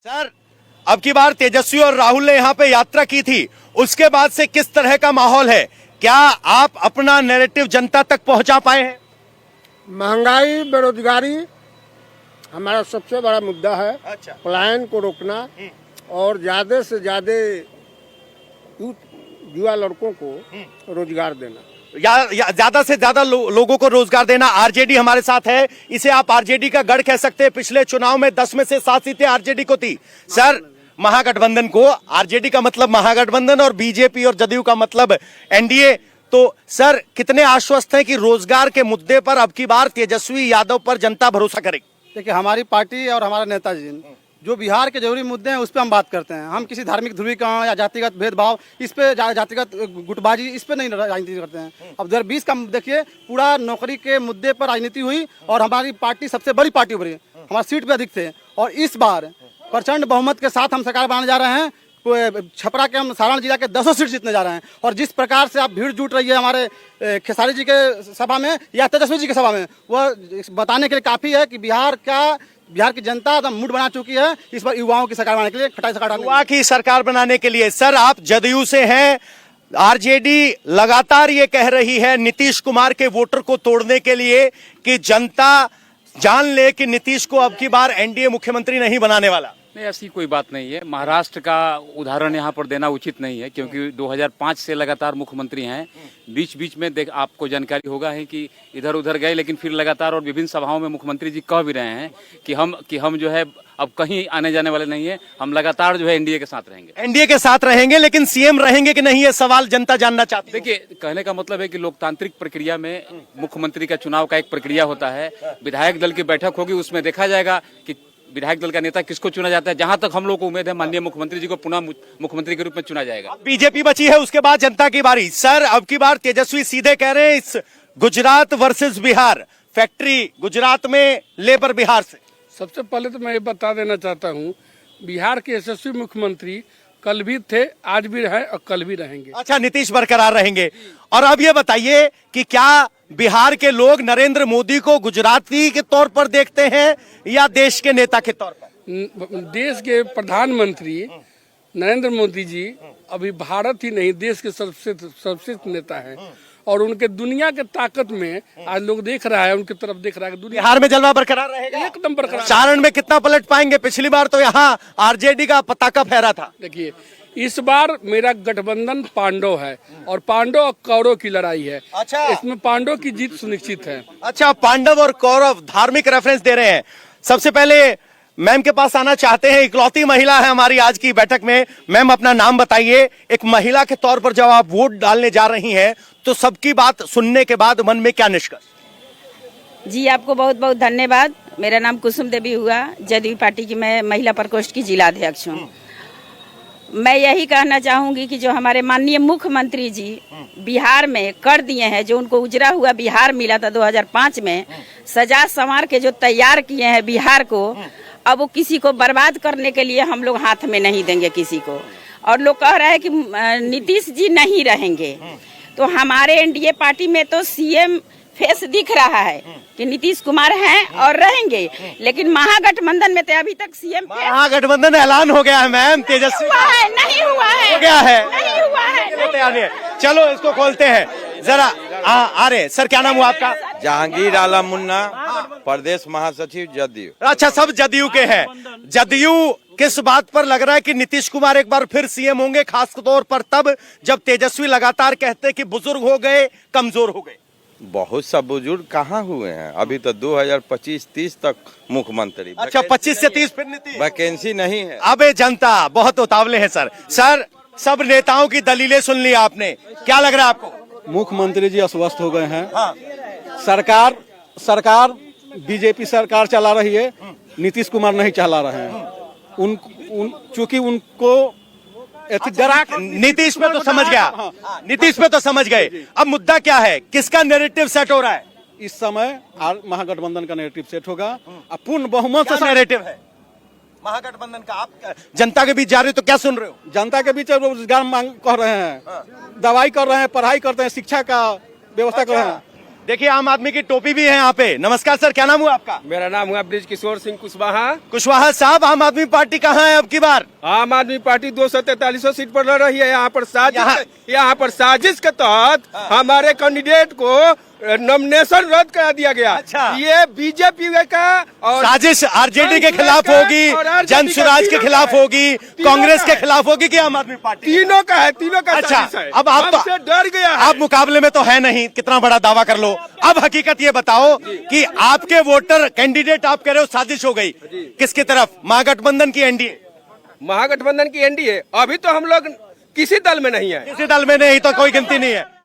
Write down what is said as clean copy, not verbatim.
Sir, अब की बार तेजस्वी और राहुल ने यहाँ पे यात्रा की थी, उसके बाद से किस तरह का माहौल है? क्या आप अपना नैरेटिव जनता तक पहुंचा पाए हैं? महंगाई, बेरोजगारी हमारा सबसे बड़ा मुद्दा है। अच्छा। पलायन को रोकना और ज्यादा से ज्यादा युवा लड़कों को रोजगार देना। या ज्यादा से ज्यादा लोगों को रोजगार देना। आरजेडी हमारे साथ है, इसे आप आरजेडी का गढ़ कह सकते हैं। पिछले चुनाव में 10 में से 7 सीटें आरजेडी को थी। सर, महागठबंधन को, आरजेडी का मतलब महागठबंधन और बीजेपी और जदयू का मतलब एनडीए। तो सर, कितने आश्वस्त हैं कि रोजगार के मुद्दे पर अब की बार तेजस्वी यादव पर जनता भरोसा करेगी? देखिए, हमारी पार्टी और हमारा नेताजी जो बिहार के जरूरी मुद्दे हैं उस पर हम बात करते हैं। हम किसी धार्मिक ध्रुवीकरण या जातिगत भेदभाव, इस पे जातिगत गुटबाजी, इस पे नहीं राजनीति करते हैं। अब 2020 का देखिए, पूरा नौकरी के मुद्दे पर राजनीति हुई और हमारी पार्टी सबसे बड़ी पार्टी उभरी। हमारे सीट पे अधिक थे और इस बार प्रचंड बहुमत के साथ हम सरकार बनाने जा रहे हैं। छपरा के हम सारण जिला के 10 सीट जीतने जा रहे हैं। और जिस प्रकार से आप भीड़ जुट रही है हमारे खेसारी जी के सभा में या तेजस्वी जी के सभा में, वह बताने के लिए काफी है कि बिहार की जनता एकदम मूड बना चुकी है इस बार युवाओं की सरकार बनाने के लिए, खटाई सरकार युवा की सरकार बनाने के लिए। सर, आप जदयू से हैं, आरजेडी लगातार ये कह रही है नीतीश कुमार के वोटर को तोड़ने के लिए कि जनता जान ले कि नीतीश को अब की बार एनडीए मुख्यमंत्री नहीं बनाने वाला। नहीं, ऐसी कोई बात नहीं है। महाराष्ट्र का उदाहरण यहाँ पर देना उचित नहीं है, क्योंकि 2005 से लगातार मुख्यमंत्री हैं। बीच बीच में आपको जानकारी होगा है कि इधर उधर गए, लेकिन फिर लगातार और विभिन्न सभाओं में मुख्यमंत्री जी कह भी रहे हैं कि हम जो है अब कहीं आने जाने वाले नहीं है, हम लगातार जो है एनडीए के साथ रहेंगे। एनडीए के साथ रहेंगे, लेकिन सीएम रहेंगे कि नहीं, ये सवाल जनता जानना चाहती है। देखिए, कहने का मतलब है कि लोकतांत्रिक प्रक्रिया में मुख्यमंत्री का चुनाव का एक प्रक्रिया होता है। विधायक दल की बैठक होगी, उसमें देखा जाएगा कि विधायक दल का नेता किसको चुना जाता है। जहां तक हम लोग को उम्मीद है, माननीय मुख्यमंत्री जी को पुनः मुख्यमंत्री के रूप में चुना जाएगा। बीजेपी बची है, उसके बाद जनता की बारी। सर, अब की बार तेजस्वी सीधे कह रहे हैं इस गुजरात वर्सेस बिहार, फैक्ट्री गुजरात में, लेबर बिहार से। सबसे पहले तो मैं ये बता देना चाहता हूँ, बिहार के यशस्वी मुख्यमंत्री कल भी थे, आज भी रहे और कल भी रहेंगे। अच्छा, नीतीश बरकरार रहेंगे। और अब ये बताइए कि क्या बिहार के लोग नरेंद्र मोदी को गुजराती के तौर पर देखते हैं या देश के नेता के तौर पर? देश के प्रधानमंत्री नरेंद्र मोदी जी अभी भारत ही नहीं, देश के सर्वश्रेष्ठ नेता हैं और उनके दुनिया के ताकत में आज लोग देख रहा है, उनकी तरफ देख रहा है। बिहार में जलवा बरकरार रहेगा, एकदम बरकरार। सारण में कितना पलट पाएंगे? पिछली बार तो यहाँ आरजेडी का पताका फहरा था। देखिए, इस बार मेरा गठबंधन पांडव है और पांडव और कौरव की लड़ाई है। अच्छा, इसमें पांडव की जीत सुनिश्चित है। अच्छा, पांडव और कौरव, धार्मिक रेफरेंस दे रहे हैं। सबसे पहले मैम के पास आना चाहते हैं, इकलौती महिला है हमारी आज की बैठक में। मैम, अपना नाम बताइए। एक महिला के तौर पर जब आप वोट डालने जा रही हैं तो सबकी बात सुनने के बाद मन में क्या निष्कर्ष? जी, आपको बहुत बहुत धन्यवाद। मेरा नाम कुसुम देवी हुआ, जदयू पार्टी की मैं महिला प्रकोष्ठ की जिला अध्यक्ष हूँ। मैं यही कहना चाहूंगी कि जो हमारे माननीय मुख्यमंत्री जी बिहार में कर दिए हैं, जो उनको उजरा हुआ बिहार मिला था 2005 में, सजा संवार के जो तैयार किए हैं बिहार को, अब वो किसी को बर्बाद करने के लिए हम लोग हाथ में नहीं देंगे किसी को। और लोग कह रहे हैं कि नीतीश जी नहीं रहेंगे, तो हमारे एनडीए पार्टी में तो सीएम फेस दिख रहा है कि नीतीश कुमार हैं और रहेंगे, लेकिन महागठबंधन में तो अभी तक सीएम महागठबंधन ऐलान हो गया है मैम, तेजस्वी नहीं हुआ है, हो गया है, नहीं हुआ है। चलो इसको खोलते हैं जरा। आ रहे सर, क्या नाम हुआ आपका? जहांगीर आलम मुन्ना, प्रदेश महासचिव जदयू। अच्छा, सब जदयू के हैं। जदयू किस बात पर लग रहा है कि नीतीश कुमार एक बार फिर सीएम होंगे, खास तौर पर तब जब तेजस्वी लगातार कहते हैं कि बुजुर्ग हो गए, कमजोर हो गए? बहुत सा बुजुर्ग कहाँ हुए हैं, अभी तो 2025-30 तक मुख्यमंत्री। अच्छा, 25 से 30 फिर नीतीश, वैकेंसी नहीं है। अबे जनता बहुत उतावले है सर। सर, सब नेताओं की दलीलें सुन ली आपने, क्या लग रहा है आपको? मुख्यमंत्री जी अस्वस्थ हो गए हैं। हाँ। सरकार बीजेपी सरकार चला रही है, नीतीश कुमार नहीं चला रहे हैं। चूंकि उनको नीतीश पे तो समझ गया, नीतीश पे तो समझ गए। अब मुद्दा क्या है, किसका नैरेटिव सेट हो रहा है? इस समय महागठबंधन का नैरेटिव सेट होगा। पूर्ण बहुमत से नैरेटिव है महागठबंधन का। आप जनता के बीच जा रहे हो तो क्या सुन रहे हो? जनता के बीच रोजगार मांग कर रहे हैं, दवाई कर रहे हैं, पढ़ाई करते हैं, शिक्षा का व्यवस्था कर रहे हैं। देखिए आम आदमी की टोपी भी है यहाँ पे। नमस्कार सर, क्या नाम हुआ आपका? मेरा नाम हुआ ब्रिज किशोर सिंह कुशवाहा। कुशवाहा साहब, आम आदमी पार्टी कहाँ है अब की बार? आम आदमी पार्टी 243 सीट पर लड़ रही है। यहाँ यहाँ- पर साजिश के तहत हमारे कैंडिडेट को नॉमिनेशन रद्द करा दिया गया। अच्छा। ये बीजेपी का और साजिश आरजेडी के खिलाफ का होगी, और RJD जन स्वराज के तीनों खिलाफ का है। होगी, तीनों कांग्रेस का के है। खिलाफ होगी कि आम आदमी पार्टी? तीनों का है, तीनों का अच्छा, साजिश है। अब आप हमसे डर गया है। आप मुकाबले में तो है नहीं, कितना बड़ा दावा कर लो। अब हकीकत ये बताओ कि आपके वोटर कैंडिडेट आप कह रहे हो साजिश हो गई, किसकी तरफ? महागठबंधन की एनडीए? महागठबंधन की एनडीए। अभी तो हम लोग किसी दल में नहीं है। किसी दल में नहीं तो कोई गिनती नहीं है।